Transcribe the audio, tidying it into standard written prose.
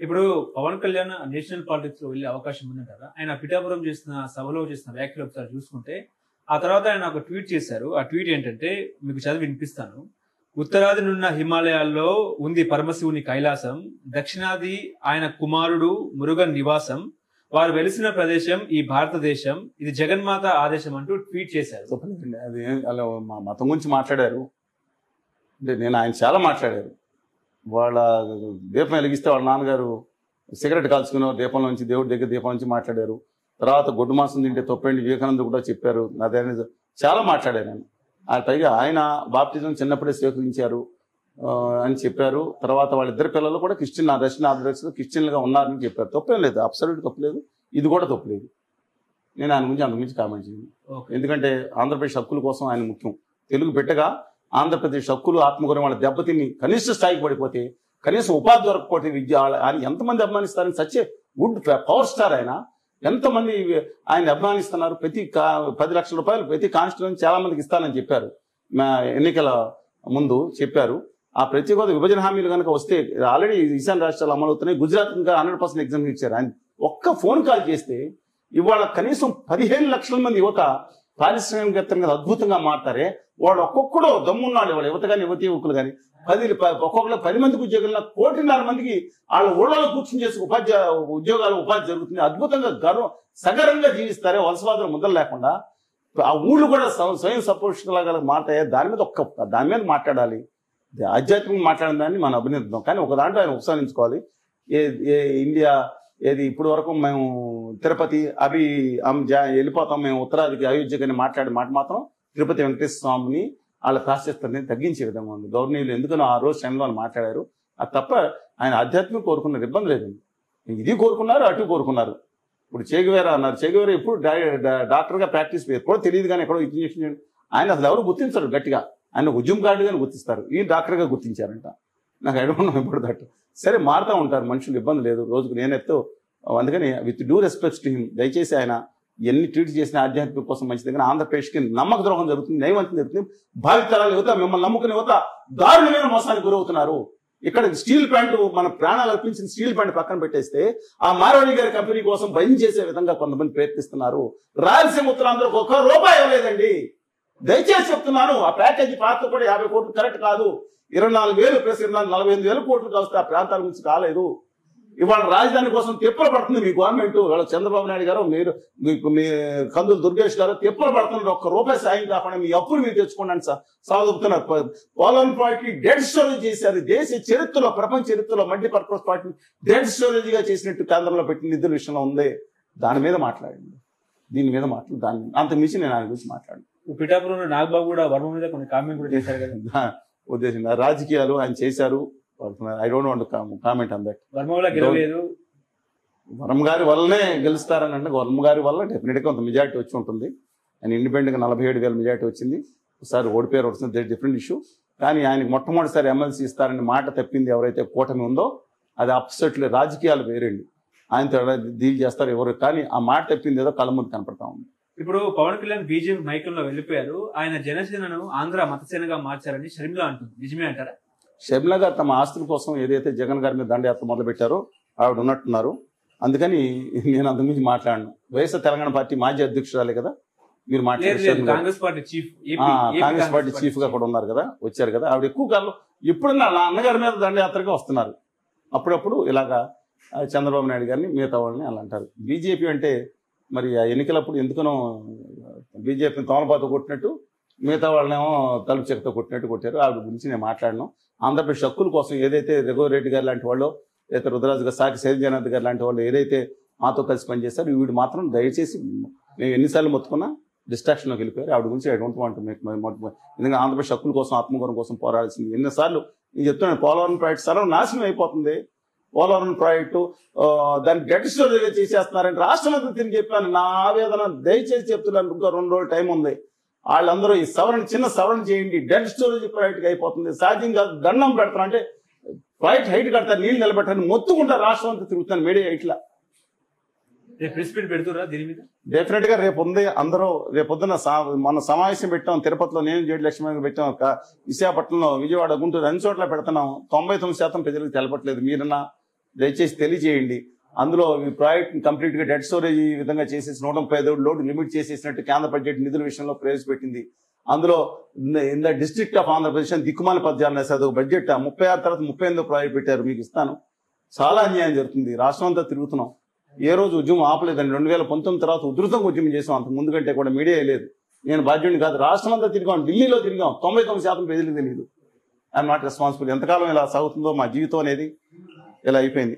ఇప్పుడు Pawan Kalyan national politics లో వెళ్ళే అవకాశం ఉందంటారా? ఆయన పిఠాపురం చేసిన సభలో చేసిన వ్యాఖ్యలు ఒకసారి చూసుకుంటే, ఆ తర్వాత ఆయన ఒక ట్వీట్ చేశారు. ఆ ట్వీట్ ఏంటంటే మీకు చదివి వినిపిస్తాను. ఉత్తరాదినున్న హిమాలయాల్లో ఉంది పరమశివుని కైలాసం, దక్షిణాది ఆయన కుమారుడు మురుగన్ నివాసం, వారు వెలిసిన ప్రదేశం ఈ భారతదేశం, ఇది జగన్మాత ఆదేశం అంటూ ట్వీట్ చేశారు. అది అలా మా మతం గురించి మాట్లాడారు అంటే నేను ఆయన చాలా మాట్లాడారు. వాళ్ళ దీపం వెలిగిస్తే వాళ్ళ నాన్నగారు సిగరెట్ కాల్చుకుని దీపంలో నుంచి దేవుడి దగ్గర దీపం నుంచి మాట్లాడారు. తర్వాత గొడ్డు మాసం తింటే తప్పండి వివేకానంద కూడా చెప్పారు. అదే చాలా మాట్లాడారు ఆయన. పైగా ఆయన బాప్టిజం చిన్నప్పుడే స్వీకరించారు అని చెప్పారు. తర్వాత వాళ్ళిద్దరు పిల్లలు కూడా క్రిస్టియన్ రష్యన్ ఆర్థడాక్స్ క్రిస్టియన్లుగా ఉన్నారని చెప్పారు. తప్పేం లేదు, అబ్సల్యూట్ తప్పులేదు, ఇది కూడా తప్పులేదు. నేను ఆయన గురించి అంతకుమించి కామెంట్ చేయను. ఎందుకంటే ఆంధ్రప్రదేశ్ హక్కుల కోసం ఆయన ముఖ్యం. తెలుగు బిడ్డగా ఆంధ్రప్రదేశ్ హక్కులు ఆత్మగౌరవం వాళ్ళ దెబ్బతిని కనిష్ట స్థాయికి పడిపోతే, కనీసం ఉపాధి దొరకపోతే విద్య ఆయన ఎంతమంది అభిమానిస్తారని సచ్చే వుడ్ పవర్ స్టార్ ఆయన. ఎంతమంది ఆయన అభిమానిస్తున్నారు. ప్రతి 10 లక్షల రూపాయలు ప్రతి కాన్స్టిట్యూన్సీ చాలా మందికి ఇస్తానని చెప్పారు. ఎన్నికల ముందు చెప్పారు. ఆ ప్రత్యేక హోదా విభజన హామీలు కనుక వస్తే ఆల్రెడీ ఈశాన్య రాష్ట్రాలు అమలవుతున్నాయి. గుజరాత్ ఇంకా 100% ఎగ్జామ్ ఇచ్చారు. ఆయన ఒక్క ఫోన్ కాల్ చేస్తే ఇవాళ కనీసం 15 లక్షల మంది యువత పారిశ్రామికవేత్తలుగా అద్భుతంగా మారుతారే. వాడు ఒక్కొక్కడో దమ్మున్నాడు. వాళ్ళ యువత కానీ యువతీ యువకులు కానీ ఒక్కొక్కరు 10 మందికి ఉద్యోగులు 1.5 మందికి వాళ్ళ ఊళ్ళలో కూర్చుని చేసి ఉపాధి జరుగుతుంది. అద్భుతంగా సగర్వంగా జీవిస్తారే వలసవాదులు ముద్దలు లేకుండా. ఆ ఊళ్ళు కూడా స్వయం సపోర్షలాగా మాట్లాడే దాని మీద మాట్లాడాలి. ఆధ్యాత్మికంగా మాట్లాడిన దాన్ని మనం అభినందిద్దాం. కానీ ఒక దాంట్లో ఆయన ఉపసంహరించుకోవాలి. ఇండియా ఏది ఇప్పుడు వరకు మేము తిరుపతి వెళ్ళిపోతాం, మేము ఉత్తరాదికి అయోధ్యకి అని మాట్లాడే మాట మాత్రం తిరుపతి వెంకటేశ్వర స్వామిని వాళ్ళ ప్రాశస్త్యాన్ని తగ్గించే విధంగా ఉంది. గవర్నీయులు ఎందుకనో ఆ రోజు టైంలో మాట్లాడారు. అది తప్ప ఆయన ఆధ్యాత్మిక కోరుకున్నారు, ఇబ్బంది లేదండి. ఇది కోరుకున్నారు, అటు కోరుకున్నారు. ఇప్పుడు చేగువేరా అన్నారు. చేగువేరా ఇప్పుడు డాక్టర్గా ప్రాక్టీస్ ఎప్పుడో తెలియదు కానీ ఎక్కడో ఇంజక్షన్ ఆయన అసలు ఎవరు గుర్తించరు గట్టిగా. ఆయన ఉద్యమకారుడుగానే గుర్తిస్తారు. ఈ డాక్టర్గా గుర్తించారంట. నాకు ఐడోంట్ నో ఇప్పుడు దట్. సరే మారుతూ ఉంటారు మనుషులు, ఇబ్బంది లేదు. రోజుకు నేనెత్తో అందుకని with due respect to him దయచేసి ఆయన ఎన్ని ట్వీట్ చేసిన ఆధ్యాత్మిక కోసం మంచిది. కానీ ఆంధ్రప్రదేశ్కి నమ్మక ద్రోహం జరుగుతుంది, నైవంతం జరుగుతుంది. భావితరాలు యువత మిమ్మల్ని నమ్ముకునే యువత దారుణమైన మోసానికి గురవుతున్నారు. ఇక్కడ స్టీల్ ప్లాంట్ మన ప్రాణాలు అర్పించిన స్టీల్ ప్లాంట్ పక్కన పెట్టేస్తే ఆ మారవాణి గారి కంపెనీ కోసం భయం చేసే విధంగా కొంతమంది ప్రయత్నిస్తున్నారు. రాయలసీమ ఉత్తరాంధ్రకు ₹1 ఇవ్వలేదండి. దయచేసి చెప్తున్నాను. ఆ ప్యాకేజీ పాత్ర కూడా 50 కోట్లు కరెక్ట్ కాదు. 24,000 ప్లస్ 45,000 కోట్లు కలిస్తే ఆ ప్రాంతాల నుంచి కాలేదు. ఇవాళ రాజధాని కోసం తిప్పలు పడుతుంది మీ గవర్నమెంట్. వాళ్ళ చంద్రబాబు నాయుడు గారు మీరు మీ కందులు దుర్గేష్ గారు తిప్పలు పడుతున్నారు. ₹1 సాయం కాకుండా మీ అప్పులు మీరు తెచ్చుకోండి సాగుతున్నారు. పోలవరం ప్రాజెక్ట్ డెడ్ స్టోరేజ్ చేశారు. దేశ చరిత్రలో ప్రపంచ చరిత్రలో మల్టీపర్పస్ ప్రాజెక్ట్ డెడ్ స్టోరేజ్ గా చేసినట్టు కేంద్రంలో పెట్టిన నిధుల విషయంలో ఉంది. దాని మీద మాట్లాడండి, దీని మీద దాన్ని అంత మించి నేను ఆయన గురించి మాట్లాడు. పిఠాపురంలో నాగబాబు కూడా వర్మ మీద కొన్ని కామెంట్ కూడా చేశారు కదా. ఉద్దేశం రాజకీయాలు ఆయన చేశారు. I don't want comment on that. Varma గారి వల్లనే గెలుస్తారని అంటే వర్మ గారి వల్ల డెఫినెట్ గా కొంత మెజారిటీ వచ్చి ఉంటుంది. ఆయన ఇండిపెండెంట్ గా 47,000 మెజారిటీ వచ్చింది. ఒకసారి ఓడిపోయారు, వస్తుంది డిఫరెంట్ ఇష్యూ. కానీ ఆయనకి మొట్టమొదటిసారి ఎమ్మెల్సీ ఇస్తారని మాట తప్పింది ఎవరైతే కూటమి ఉందో అది అప్సెట్లు. రాజకీయాలు వేరండి, ఆయనతో డీల్ చేస్తారు ఎవరు. కానీ ఆ మాట తప్పింది ఏదో కళ్ళ ముందు కనపడతా ఉంది. ఇప్పుడు పవన్ కళ్యాణ్ బీజేపీ మైకంలో వెళ్ళిపోయారు. ఆయన జనసేనను ఆంధ్ర మతసేనగా మార్చారని షర్మిల అంటుంది, నిజమే అంటారా? షర్మిల గారు తమ ఆస్తుల కోసం ఏదైతే జగన్ గారి మీద దండయాత్ర మొదలు పెట్టారో ఆవిడ ఉన్నట్టున్నారు. అందుకని నేను అంతకు మించి మాట్లాడను. వైఎస్ఆర్ తెలంగాణ పార్టీ మాజీ అధ్యక్షురాలే కదా మీరు మాట్లాడారు. కాంగ్రెస్ పార్టీ చీఫ్ గా కూడా ఉన్నారు కదా, వచ్చారు కదా. ఆవిడ ఎక్కువ కాలం ఎప్పుడన్నా నా అన్నగారి మీద దండయాత్రగా వస్తున్నారు. అప్పుడప్పుడు ఇలాగా చంద్రబాబు నాయుడు గారిని మిగతా వాళ్ళని అలా అంటారు. బీజేపీ అంటే మరి ఆ ఎన్నికలప్పుడు ఎందుకనో బీజేపీని తోమలపాతో కొట్టినట్టు మిగతా వాళ్ళనేమో తలుపు చెక్కతో కొట్టినట్టు కొట్టారు. ఆవిడ గురించి నేను మాట్లాడను. ఆంధ్రప్రదేశ్ హక్కుల కోసం ఏదైతే రఘువరెడ్డి గారు లాంటి వాళ్ళు, లేదా రుద్రరాజు గారు, సాకి శైలజానాథ్ గారు లాంటి వాళ్ళు ఏదైతే మాతో కలిసి పనిచేస్తారు, వీడు మాత్రం దయచేసి మేము ఎన్నిసార్లు మొత్తుకున్నా డిస్ట్రాక్షన్లోకి వెళ్ళిపోయారు. ఆవిడ గురించి ఐ డోంట్ వాంట్ మేక్ ఎందుకంటే ఆంధ్రప్రదేశ్ హక్కుల కోసం ఆత్మగౌరవం కోసం పోరాడాల్సింది. ఎన్నిసార్లు నేను చెప్తున్నాను, పోలవరం ప్రాజెక్ట్ సర్వం నాశనం అయిపోతుంది. పోలవరం ప్రాజెక్టు దాన్ని డెడ్ స్టోరేజ్ చేసేస్తున్నారంటే రాష్ట్రంలో తిరిగి చెప్పాను నా ఆవేదన. దయచేసి చెప్తున్నాను, ఇంకా 2 రోజులు టైం ఉంది. వాళ్ళందరూ ఈ చిన్న సవరణ చేయండి. డెడ్ స్టోరేజ్ ప్రాజెక్ట్ అయిపోతుంది. సహజంగా దండం పెడతారు అంటే ప్రాజెక్ట్ హైట్ కడతారు, నీళ్లు నిలబెట్టారు, మొత్తుకుంటారు. రాష్ట్రం అంతా తిరుగుతాను మీడియా ఇట్లా డెఫినెట్ గా రేపు ఉంది. అందరూ రేపొద్దున మన సమావేశం పెట్టాం తిరుపతిలో, నేను జేడి లక్ష్మణ్ పెట్టాం, విశాఖపట్నంలో, విజయవాడ, గుంటూరు అన్ని చోట్ల పెడుతున్నాం. 99% ప్రజలకు తెలపట్లేదు. మీరన్నా దయచేసి తెలియజేయండి. అందులో ఈ ప్రాజెక్ట్ కంప్లీట్ గా డెడ్ స్టోరేజ్ ఈ విధంగా చేసేసి 135 లోడ్ లిమిట్ చేసేసినట్టు కేంద్ర బడ్జెట్ నిధుల విషయంలో ప్రవేశపెట్టింది. అందులో in the district of Andhra Pradesh దిక్కుమాల పద్యాలు అది ఒక బడ్జెట్ 36 తర్వాత 38 ప్రాజెక్ట్ పెట్టారు. మీకు ఇస్తాను. చాలా అన్యాయం జరుగుతుంది. రాష్ట్రం అంతా తిరుగుతున్నాం. ఏ రోజు ఉద్యమం ఆపలేదండి. 2019 తర్వాత ఉధృతంగా ఉద్యమం చేసాం. అంత ముందు కంటే కూడా మీడియా లేదు. నేను బాధ్యుడిని కాదు. రాష్ట్రం అంతా తిరిగాం, ఢిల్లీలో తిరిగాం. 99% ప్రజలకు తెలియదు. I'm not responsible. ఎంతకాలం ఇలా సాగుతుందో మా జీవితం అనేది ఇలా అయిపోయింది.